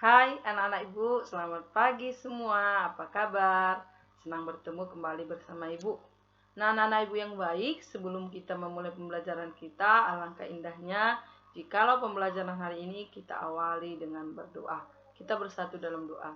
Hai anak-anak ibu, selamat pagi semua. Apa kabar? Senang bertemu kembali bersama ibu. Nah, anak-anak ibu yang baik, sebelum kita memulai pembelajaran kita, alangkah indahnya jikalau pembelajaran hari ini kita awali dengan berdoa. Kita bersatu dalam doa.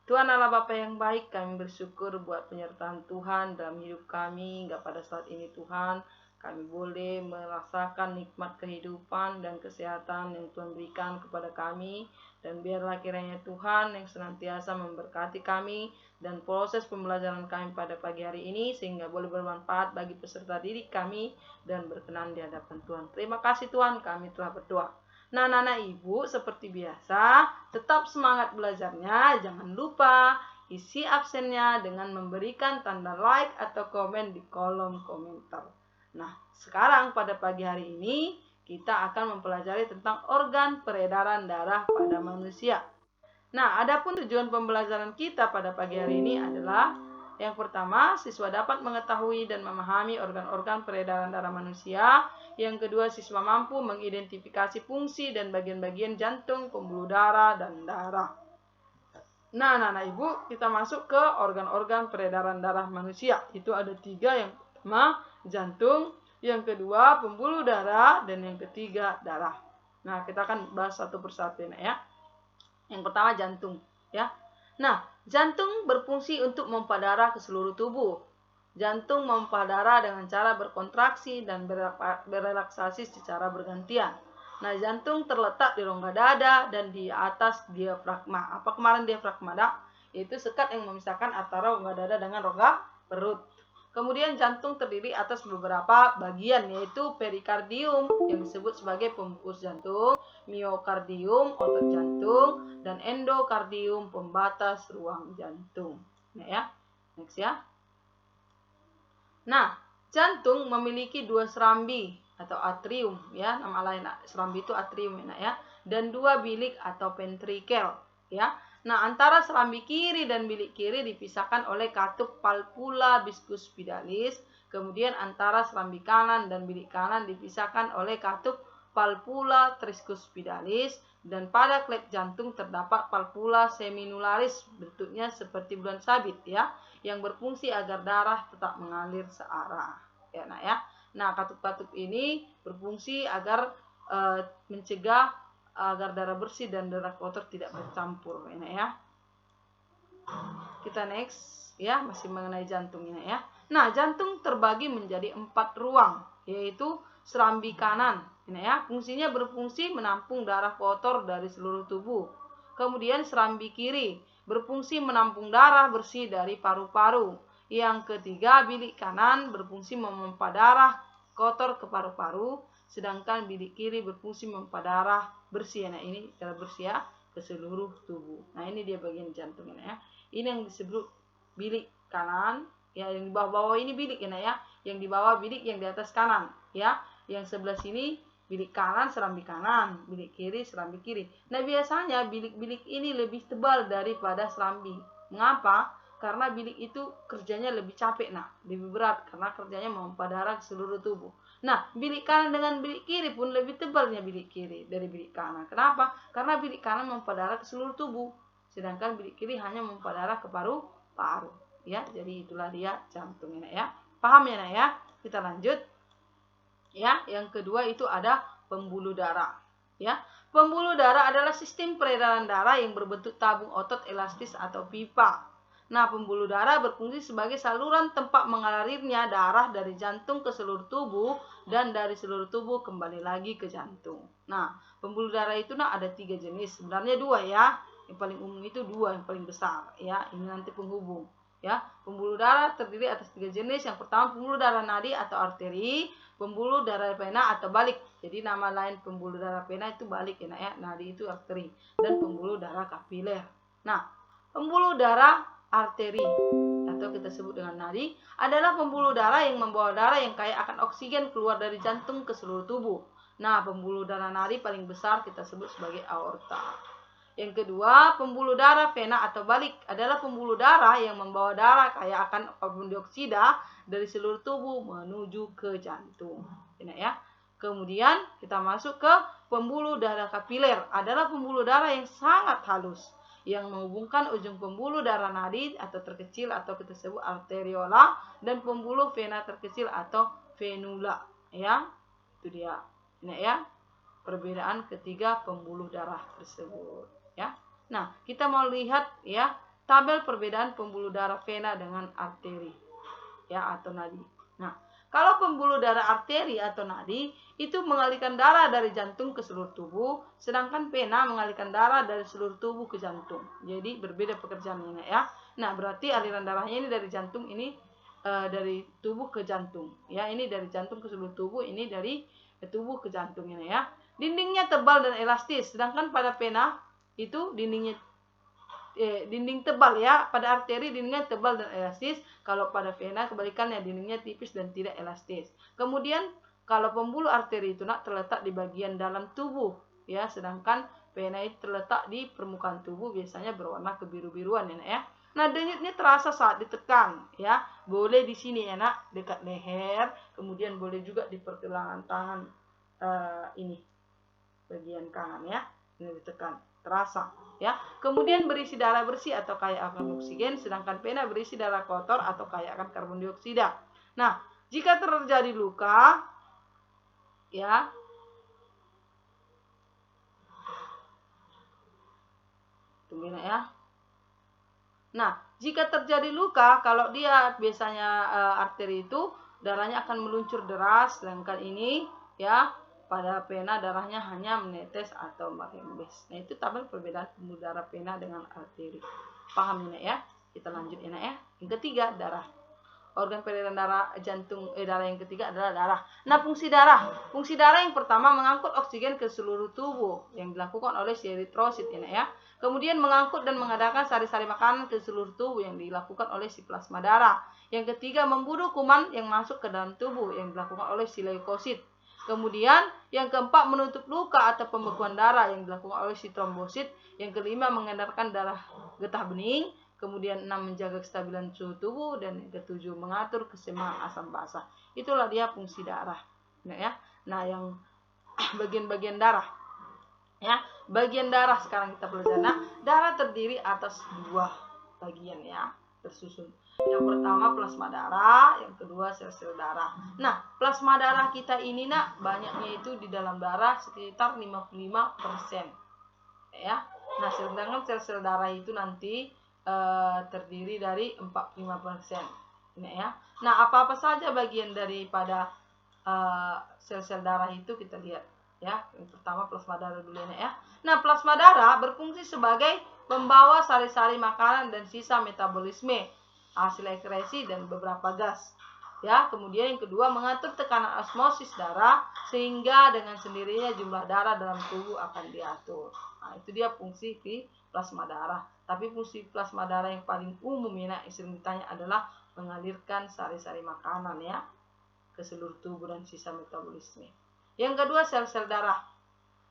Tuhan Allah Bapa yang baik, kami bersyukur buat penyertaan Tuhan dalam hidup kami hingga pada saat ini Tuhan. Kami boleh merasakan nikmat kehidupan dan kesehatan yang Tuhan berikan kepada kami. Dan biarlah kiranya Tuhan yang senantiasa memberkati kami dan proses pembelajaran kami pada pagi hari ini sehingga boleh bermanfaat bagi peserta didik kami dan berkenan di hadapan Tuhan. Terima kasih Tuhan, kami telah berdoa. Nah, anak-anak ibu, seperti biasa, tetap semangat belajarnya. Jangan lupa isi absennya dengan memberikan tanda like atau komen di kolom komentar. Nah, sekarang pada pagi hari ini, kita akan mempelajari tentang organ peredaran darah pada manusia. Nah, adapun tujuan pembelajaran kita pada pagi hari ini adalah yang pertama, siswa dapat mengetahui dan memahami organ-organ peredaran darah manusia. Yang kedua, siswa mampu mengidentifikasi fungsi dan bagian-bagian jantung, pembuluh darah, dan darah. Nah, anak-anak ibu, kita masuk ke organ-organ peredaran darah manusia. Itu ada 3, yang pertama jantung, yang kedua pembuluh darah, dan yang ketiga darah. Nah, kita akan bahas satu persatu ya. Yang pertama jantung ya. Nah, jantung berfungsi untuk memompa darah ke seluruh tubuh. Jantung memompa darah dengan cara berkontraksi dan berelaksasi secara bergantian. Nah, jantung terletak di rongga dada dan di atas diafragma. Apa kemarin diafragma, Dak? Itu sekat yang memisahkan antara rongga dada dengan rongga perut. Kemudian jantung terdiri atas beberapa bagian, yaitu perikardium yang disebut sebagai pembungkus jantung, miokardium otot jantung, dan endokardium pembatas ruang jantung. Nah ya, next ya. Nah, jantung memiliki 2 serambi atau atrium ya, nama lain serambi itu atrium ya, dan 2 bilik atau ventrikel ya. Nah, antara serambi kiri dan bilik kiri dipisahkan oleh katup palpula biscuspitalis. Kemudian antara serambi kanan dan bilik kanan dipisahkan oleh katup palpula tricuspitalis. Dan pada klep jantung terdapat palpula seminularis, bentuknya seperti bulan sabit ya, yang berfungsi agar darah tetap mengalir searah. Ya, nah ya. Nah, katup-katup ini berfungsi agar mencegah agar darah bersih dan darah kotor tidak bercampur ya. Kita next ya, masih mengenai jantung ini ya. Nah, jantung terbagi menjadi 4 ruang, yaitu serambi kanan ini ya, fungsinya berfungsi menampung darah kotor dari seluruh tubuh. Kemudian serambi kiri berfungsi menampung darah bersih dari paru-paru. Yang ketiga, bilik kanan berfungsi memompa darah kotor ke paru-paru, sedangkan bilik kiri berfungsi memompa darah bersih. Nah, ini darah bersih ya ke seluruh tubuh. Nah, ini dia bagian jantung ini ya. Ini yang disebut bilik kanan ya, yang di bawah-bawah ini bilik ya. Yang di bawah bilik, yang di atas kanan ya. Yang sebelah sini bilik kanan serambi kanan, bilik kiri serambi kiri. Nah, biasanya bilik-bilik ini lebih tebal daripada serambi. Mengapa? Karena bilik itu kerjanya lebih capek, lebih berat karena kerjanya memompa darah ke seluruh tubuh. Nah, bilik kanan dengan bilik kiri pun lebih tebalnya bilik kiri dari bilik kanan. Kenapa? Karena bilik kanan memompa darah ke seluruh tubuh, sedangkan bilik kiri hanya memompa darah ke paru-paru. Ya, jadi itulah dia jantungnya ya. Paham ya, ya? Kita lanjut. Ya, yang kedua itu ada pembuluh darah. Ya, pembuluh darah adalah sistem peredaran darah yang berbentuk tabung otot elastis atau pipa. Nah, pembuluh darah berfungsi sebagai saluran tempat mengalirnya darah dari jantung ke seluruh tubuh dan dari seluruh tubuh kembali lagi ke jantung. Nah, pembuluh darah itu ada 3 jenis. Sebenarnya 2 ya. Yang paling umum itu 2, yang paling besar ya. Ini nanti penghubung. Ya, pembuluh darah terdiri atas 3 jenis. Yang pertama pembuluh darah nadi atau arteri, pembuluh darah vena atau balik. Jadi nama lain pembuluh darah vena itu balik ya, nadi itu arteri, dan pembuluh darah kapiler. Nah, pembuluh darah arteri atau kita sebut dengan nadi adalah pembuluh darah yang membawa darah yang kaya akan oksigen keluar dari jantung ke seluruh tubuh. Nah, pembuluh darah nadi paling besar kita sebut sebagai aorta. Yang kedua, pembuluh darah vena atau balik adalah pembuluh darah yang membawa darah kaya akan karbon dioksida dari seluruh tubuh menuju ke jantung. Ini ya. Kemudian kita masuk ke pembuluh darah kapiler. Adalah pembuluh darah yang sangat halus yang menghubungkan ujung pembuluh darah nadi atau terkecil atau kita sebut arteriola dan pembuluh vena terkecil atau venula. Ya, itu dia. Ini ya perbedaan ketiga pembuluh darah tersebut. Ya. Nah, kita mau lihat ya tabel perbedaan pembuluh darah vena dengan arteri ya atau nadi. Nah, kalau pembuluh darah arteri atau nadi itu mengalirkan darah dari jantung ke seluruh tubuh, sedangkan vena mengalirkan darah dari seluruh tubuh ke jantung. Jadi berbeda pekerjaannya ya. Nah, berarti aliran darahnya ini dari jantung, ini dari tubuh ke jantung. Ya, ini dari jantung ke seluruh tubuh, ini dari tubuh ke jantung ini ya. Dindingnya tebal dan elastis, sedangkan pada vena itu dinding tebal ya. Pada arteri dindingnya tebal dan elastis. Kalau pada vena kebalikannya, dindingnya tipis dan tidak elastis. Kemudian kalau pembuluh arteri itu terletak di bagian dalam tubuh ya, sedangkan vena itu terletak di permukaan tubuh, biasanya berwarna kebiru-biruan ya. Nah, denyutnya terasa saat ditekan ya. Boleh di sini ya nak, dekat leher, kemudian boleh juga di pergelangan tangan ini bagian kanan ya. Ini ditekan, terasa ya. Kemudian berisi darah bersih atau kaya akan oksigen, sedangkan vena berisi darah kotor atau kaya akan karbon dioksida. Nah, jika terjadi luka ya, tungguin ya. Nah, jika terjadi luka, kalau dia biasanya arteri itu darahnya akan meluncur deras, sedangkan ini ya pada vena darahnya hanya menetes atau merembes. Nah, itu tabel perbedaan pembuluh darah vena dengan arteri. Paham ini ya? Kita lanjut ini ya. Yang ketiga, darah. Organ peredaran darah jantung darah yang ketiga adalah darah. Nah, fungsi darah. Fungsi darah yang pertama mengangkut oksigen ke seluruh tubuh yang dilakukan oleh si eritrosit ini ya. Kemudian mengangkut dan mengadakan sari-sari makanan ke seluruh tubuh yang dilakukan oleh si plasma darah. Yang ketiga membunuh kuman yang masuk ke dalam tubuh yang dilakukan oleh si leukosit. Kemudian yang keempat menutup luka atau pembekuan darah yang dilakukan oleh si trombosit. Yang kelima mengedarkan darah getah bening. Kemudian 6 menjaga kestabilan suhu tubuh, dan yang ketujuh mengatur keseimbangan asam basa. Itulah dia fungsi darah. Nah, ya. Nah, yang bagian-bagian darah. Ya, bagian darah sekarang kita pelajari. Nah, darah terdiri atas dua bagian ya, tersusun. Yang pertama plasma darah, yang kedua sel-sel darah. Nah, plasma darah kita ini nak banyaknya itu di dalam darah sekitar 55%. Ya. Nah, sedangkan sel-sel darah itu nanti terdiri dari 45%. Ini ya. Nah, apa-apa saja bagian daripada sel-sel darah itu kita lihat ya. Yang pertama plasma darah dulu ini ya. Nah, plasma darah berfungsi sebagai pembawa sari-sari makanan dan sisa metabolisme, hasil ekskresi dan beberapa gas. Ya, kemudian yang kedua mengatur tekanan osmosis darah sehingga dengan sendirinya jumlah darah dalam tubuh akan diatur. Nah, itu dia fungsi di plasma darah. Tapi fungsi plasma darah yang paling umum ya, sering ditanya adalah mengalirkan sari-sari makanan ya ke seluruh tubuh dan sisa metabolisme. Yang kedua sel-sel darah.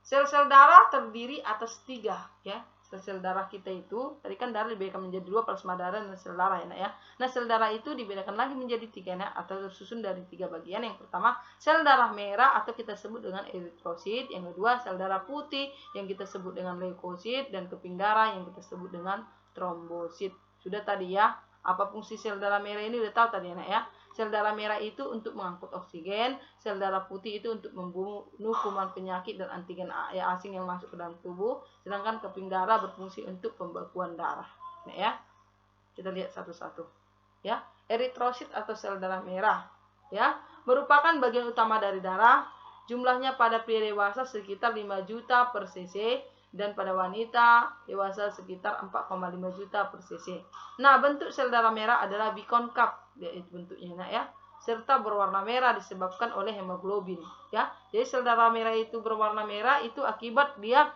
Sel-sel darah terdiri atas 3 ya. Sel-sel darah kita itu, tadi kan darah dibedakan menjadi 2, plasma darah dan sel darah ya. Nah, sel darah itu dibedakan lagi menjadi 3 ya, atau tersusun dari 3 bagian. Yang pertama, sel darah merah atau kita sebut dengan eritrosit. Yang kedua, sel darah putih yang kita sebut dengan leukosit, dan keping darah yang kita sebut dengan trombosit. Sudah tadi ya, apa fungsi sel darah merah ini udah tahu tadi ya. Sel darah merah itu untuk mengangkut oksigen, sel darah putih itu untuk membunuh kuman penyakit dan antigen asing yang masuk ke dalam tubuh, sedangkan keping darah berfungsi untuk pembekuan darah. Nah, ya. Kita lihat satu-satu. Ya, eritrosit atau sel darah merah ya, merupakan bagian utama dari darah. Jumlahnya pada pria dewasa sekitar 5 juta per cc dan pada wanita dewasa sekitar 4,5 juta per cc. Nah, bentuk sel darah merah adalah bikonkav, yaitu bentuknya ya, serta berwarna merah disebabkan oleh hemoglobin ya. Jadi sel darah merah itu berwarna merah itu akibat dia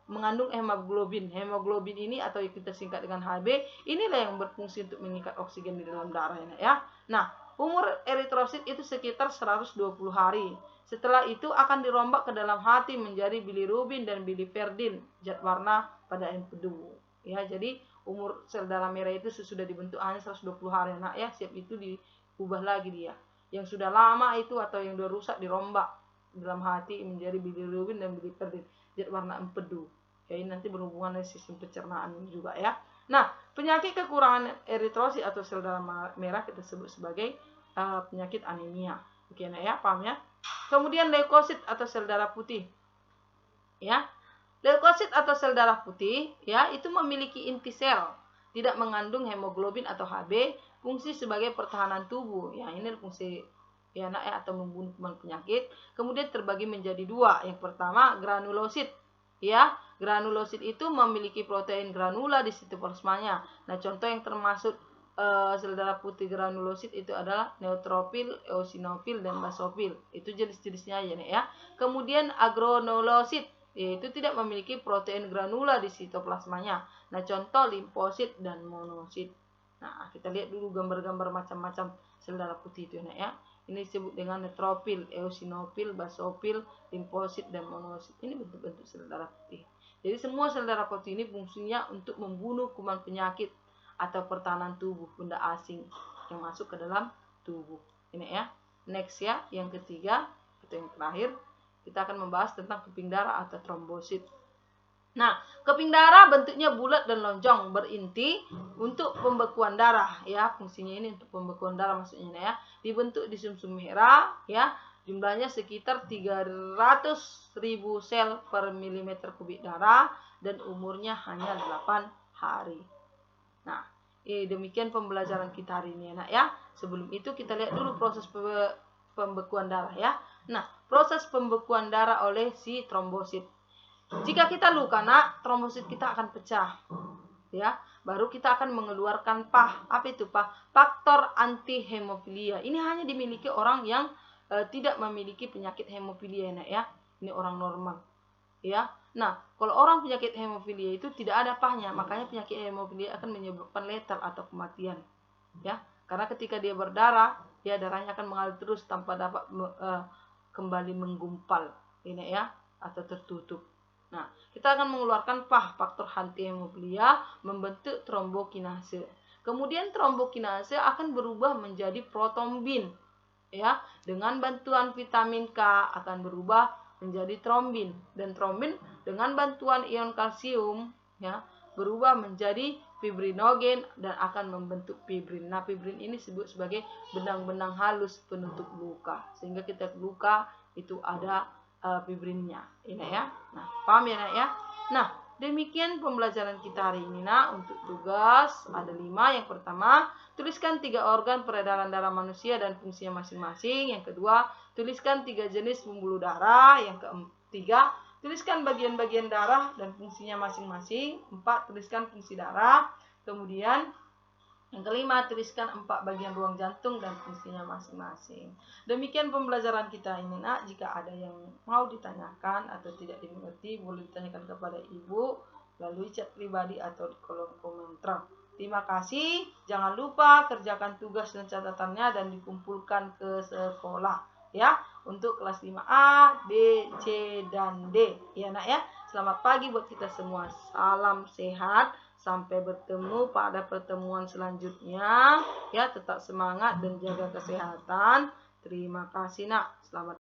mengandung hemoglobin. Hemoglobin ini atau yang kita singkat dengan Hb, inilah yang berfungsi untuk mengikat oksigen di dalam darah ya. Nah, umur eritrosit itu sekitar 120 hari. Setelah itu akan dirombak ke dalam hati menjadi bilirubin dan biliverdin, zat warna pada empedu. Ya, jadi umur sel darah merah itu sesudah dibentuk hanya 120 hari ya. Siap itu diubah lagi dia. yang sudah lama itu atau yang sudah rusak dirombak dalam hati menjadi bilirubin dan biliverdin, zat warna empedu. Ya, ini nanti berhubungan dengan sistem pencernaan juga ya. Nah, penyakit kekurangan eritrosit atau sel darah merah kita sebut sebagai penyakit anemia. Oke, nah ya, paham ya? Kemudian leukosit atau sel darah putih. Ya. Leukosit atau sel darah putih ya, itu memiliki inti sel, tidak mengandung hemoglobin atau Hb, fungsi sebagai pertahanan tubuh. Ya, ini fungsi ya, atau membunuh kuman penyakit. Kemudian terbagi menjadi dua. Yang pertama granulosit. Ya, granulosit itu memiliki protein granula di sitoplasmanya. Nah, contoh yang termasuk sel darah putih granulosit itu adalah neutrofil, eosinofil, dan basofil. Itu jenis-jenisnya aja nih ya. Kemudian agranulosit yaitu tidak memiliki protein granula di sitoplasmanya. Nah, contoh limfosit dan monosit. Nah, kita lihat dulu gambar-gambar macam-macam sel darah putih itu ya. Ini disebut dengan neutrofil, eosinofil, basofil, limfosit, dan monosit. Ini bentuk-bentuk sel darah putih. Jadi semua sel darah putih ini fungsinya untuk membunuh kuman penyakit atau pertahanan tubuh benda asing yang masuk ke dalam tubuh. Ini ya. Next ya, yang ketiga atau yang terakhir kita akan membahas tentang keping darah atau trombosit. Nah, keping darah bentuknya bulat dan lonjong, berinti untuk pembekuan darah ya. Fungsinya ini untuk pembekuan darah maksudnya ya. Dibentuk di sumsum merah ya. Jumlahnya sekitar 300.000 sel per milimeter kubik darah dan umurnya hanya 8 hari. Nah, demikian pembelajaran kita hari ini ya. Sebelum itu kita lihat dulu proses pembekuan darah ya. Nah, proses pembekuan darah oleh si trombosit. Jika kita luka, trombosit kita akan pecah. Ya, baru kita akan mengeluarkan PAH. Apa itu PAH? Faktor anti hemofilia. Ini hanya dimiliki orang yang tidak memiliki penyakit hemofilia ya. Ini orang normal. Ya. Nah, kalau orang penyakit hemofilia itu tidak ada PAH-nya, makanya penyakit hemofilia akan menyebabkan letal atau kematian. Ya, karena ketika dia berdarah, ya darahnya akan mengalir terus tanpa dapat kembali menggumpal. Ini ya, atau tertutup. Nah, kita akan mengeluarkan PAH, faktor anti hemofilia, membentuk trombokinase. Kemudian trombokinase akan berubah menjadi protombin. Ya, dengan bantuan vitamin K akan berubah menjadi trombin, dan trombin dengan bantuan ion kalsium ya berubah menjadi fibrinogen dan akan membentuk fibrin. Nah, fibrin ini disebut sebagai benang-benang halus penutup luka, sehingga kita luka itu ada fibrinnya. Ini ya. Nah, paham ya nak ya? Nah, demikian pembelajaran kita hari ini nak. Untuk tugas ada 5. Yang pertama, tuliskan 3 organ peredaran darah manusia dan fungsinya masing-masing. Yang kedua, tuliskan 3 jenis pembuluh darah. Yang ketiga, tuliskan bagian-bagian darah dan fungsinya masing-masing. 4, tuliskan fungsi darah. Kemudian yang kelima, tuliskan 4 bagian ruang jantung dan fungsinya masing-masing. Demikian pembelajaran kita ini nak. Jika ada yang mau ditanyakan atau tidak dimengerti, boleh ditanyakan kepada ibu melalui chat pribadi atau di kolom komentar. Terima kasih. Jangan lupa kerjakan tugas dan catatannya dan dikumpulkan ke sekolah ya, untuk kelas 5A, B, C, dan D. Ya nak ya. Selamat pagi buat kita semua. Salam sehat. Sampai bertemu pada pertemuan selanjutnya. Ya, tetap semangat dan jaga kesehatan. Terima kasih nak. Selamat